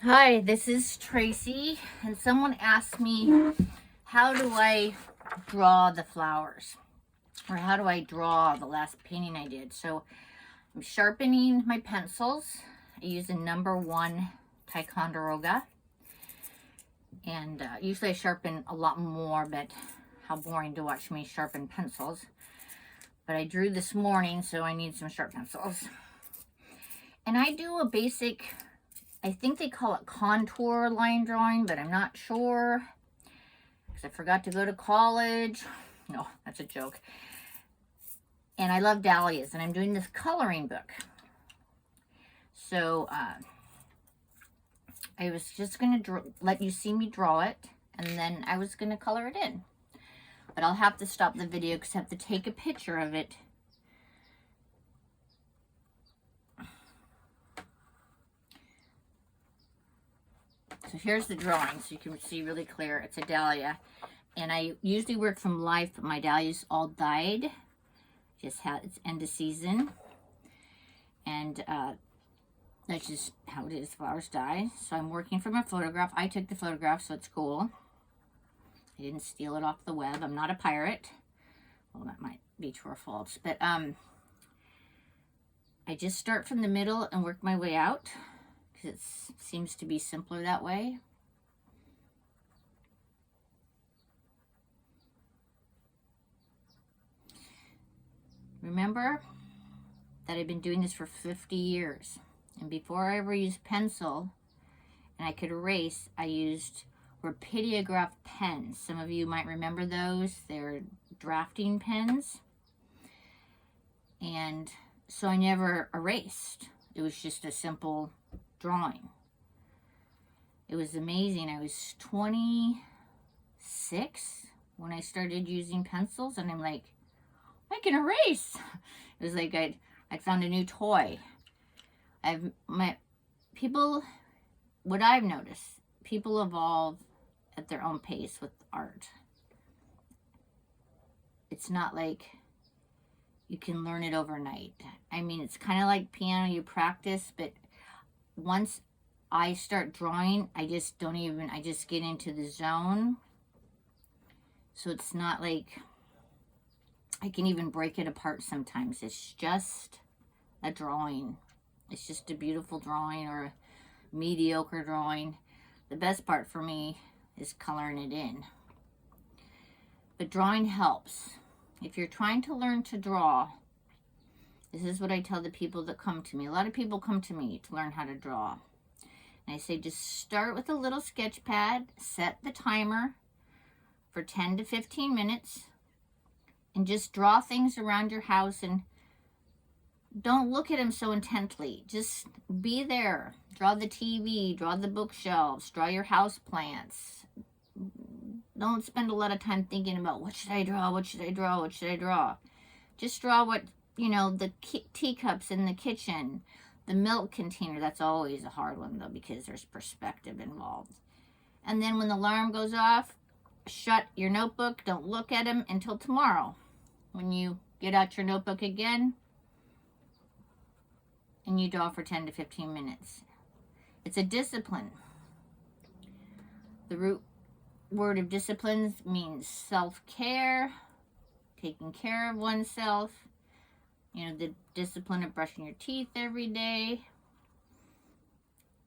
Hi, this is Tracy, and someone asked me, how do I draw the flowers? Or how do I draw the last painting I did? So I'm sharpening my pencils. I use a #1 Ticonderoga. And usually I sharpen a lot more, but how boring to watch me sharpen pencils. But I drew this morning, so I need some sharp pencils. And I do a basic, I think they call it contour line drawing, but I'm not sure because I forgot to go to college. No, that's a joke. And I love dahlias, and I'm doing this coloring book. So I was just going to let you see me draw it, and then I was going to color it in. But I'll have to stop the video because I have to take a picture of it. So here's the drawing, so you can see really clear. It's a dahlia. And I usually work from life, but my dahlias all died. Just had its end of season. And that's just how it is. Flowers die. So I'm working from a photograph. I took the photograph, so it's cool. I didn't steal it off the web. I'm not a pirate. Well, that might be true or false. But I just start from the middle and work my way out, because it seems to be simpler that way. Remember that I've been doing this for 50 years. And before I ever used pencil and I could erase, I used rapidograph pens. Some of you might remember those. They're drafting pens. And so I never erased. It was just a simple drawing. It was amazing. I was 26 when I started using pencils, and I'm like, I can erase. It was like I'd found a new toy. What I've noticed, people evolve at their own pace with art. It's not like you can learn it overnight. I mean, it's kind of like piano, you practice, but once I start drawing, I just get into the zone. So it's not like I can even break it apart sometimes. It's just a drawing. It's just a beautiful drawing or a mediocre drawing. The best part for me is coloring it in. But drawing helps. If you're trying to learn to draw, this is what I tell the people that come to me. A lot of people come to me to learn how to draw. And I say, just start with a little sketch pad, set the timer for 10 to 15 minutes, and just draw things around your house, and don't look at them so intently. Just be there. Draw the TV, draw the bookshelves, draw your house plants. Don't spend a lot of time thinking about what should I draw, what should I draw, what should I draw. Just draw what, the teacups in the kitchen, the milk container. That's always a hard one, though, because there's perspective involved. And then when the alarm goes off, shut your notebook. Don't look at them until tomorrow. When you get out your notebook again, and you draw for 10 to 15 minutes. It's a discipline. The root word of discipline means self-care, taking care of oneself. The discipline of brushing your teeth every day.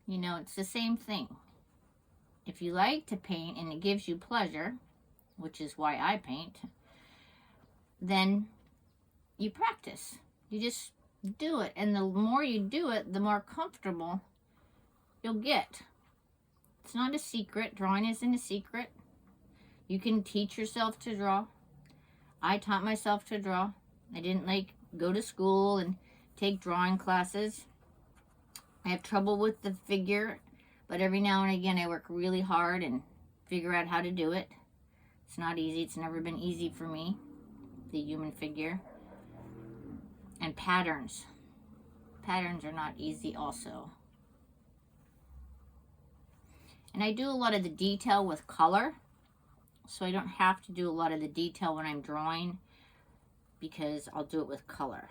It's the same thing. If you like to paint and it gives you pleasure, which is why I paint, then you practice. You just do it. And the more you do it, the more comfortable you'll get. It's not a secret. Drawing isn't a secret. You can teach yourself to draw. I taught myself to draw. I didn't go to school and take drawing classes. I have trouble with the figure, but every now and again I work really hard and figure out how to do it. It's not easy. It's never been easy for me, the human figure. And patterns. Patterns are not easy also. And I do a lot of the detail with color, so I don't have to do a lot of the detail when I'm drawing, because I'll do it with color.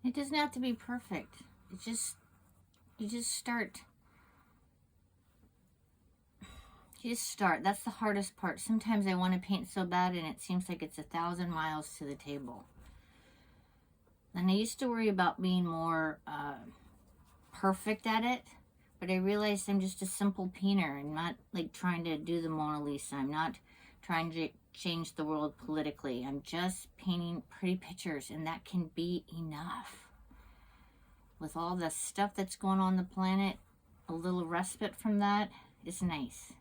It doesn't have to be perfect. It just, you just start. You just start. That's the hardest part. Sometimes I want to paint so bad and it seems like it's 1,000 miles to the table. And I used to worry about being more perfect at it, but I realized I'm just a simple painter. I'm not like trying to do the Mona Lisa. I'm not trying to change the world politically. I'm just painting pretty pictures, and that can be enough. With all the stuff that's going on the planet, a little respite from that is nice.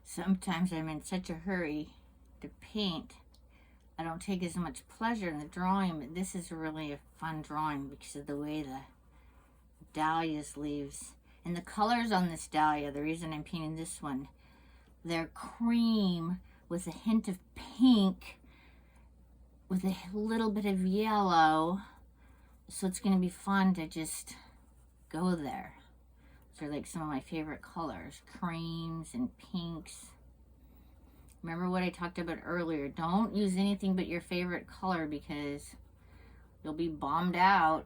Sometimes I'm in such a hurry to paint, I don't take as much pleasure in the drawing, but this is really a fun drawing because of the way the dahlia's leaves. And the colors on this dahlia, the reason I'm painting this one, they're cream with a hint of pink with a little bit of yellow. So it's going to be fun to just go there. These are like some of my favorite colors, creams and pinks. Remember what I talked about earlier. Don't use anything but your favorite color because you'll be bombed out.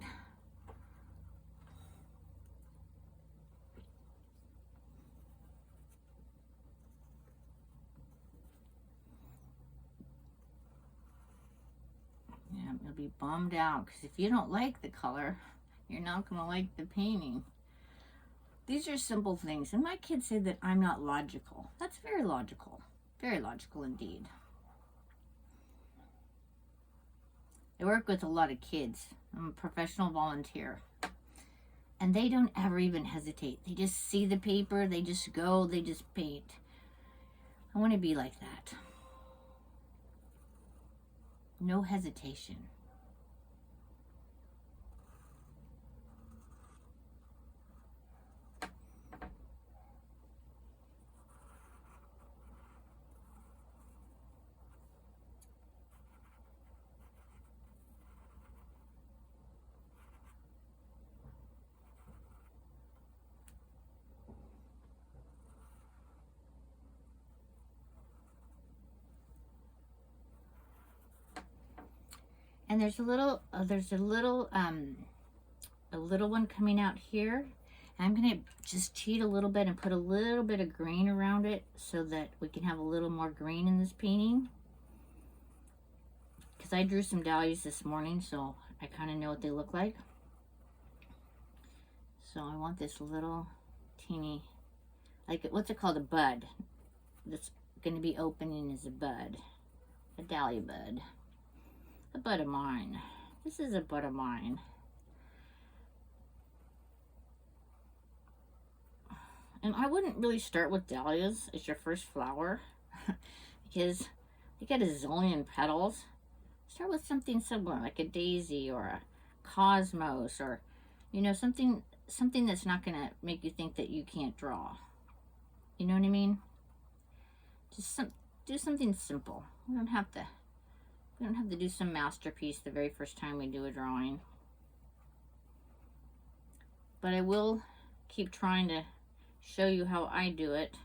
Yeah, you'll be bummed out because if you don't like the color, you're not going to like the painting. These are simple things. And my kids say that I'm not logical. That's very logical. Very logical indeed. I work with a lot of kids. I'm a professional volunteer. And they don't ever even hesitate. They just see the paper, they just go, they just paint. I want to be like that. No hesitation. And there's a little one coming out here. I'm gonna just cheat a little bit and put a little bit of green around it so that we can have a little more green in this painting. Because I drew some dahlias this morning, so I kind of know what they look like. So I want this little teeny, like, what's it called, a bud. That's gonna be opening as a bud, a dahlia bud. A bud of mine. This is a bud of mine. And I wouldn't really start with dahlias as your first flower because they get a zillion petals. Start with something similar, like a daisy or a cosmos, or, you know, something that's not going to make you think that you can't draw. You know what I mean? Just do something simple. We don't have to do some masterpiece the very first time we do a drawing. But I will keep trying to show you how I do it.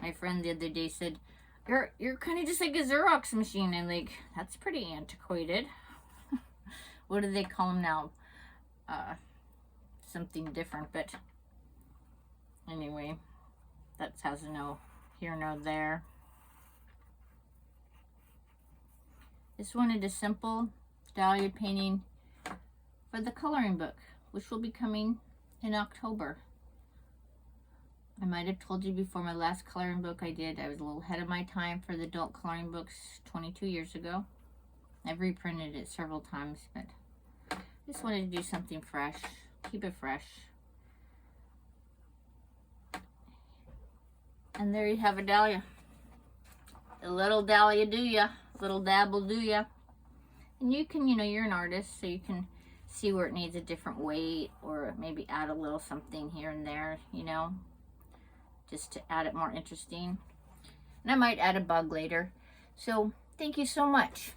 My friend the other day said, you're kind of just like a Xerox machine. I'm like, that's pretty antiquated. What do they call them now? Something different, but anyway, that has no here, no there. Just wanted a simple dahlia painting for the coloring book, which will be coming in October. I might have told you before, my last coloring book I did, I was a little ahead of my time for the adult coloring books 22 years ago. I've reprinted it several times, but just wanted to do something fresh, keep it fresh. And there you have a dahlia. A little dahlia do ya, little dab will do ya. And you can, you know, you're an artist, so you can see where it needs a different weight, or maybe add a little something here and there, you know, just to add it more interesting. And I might add a bug later. So thank you so much.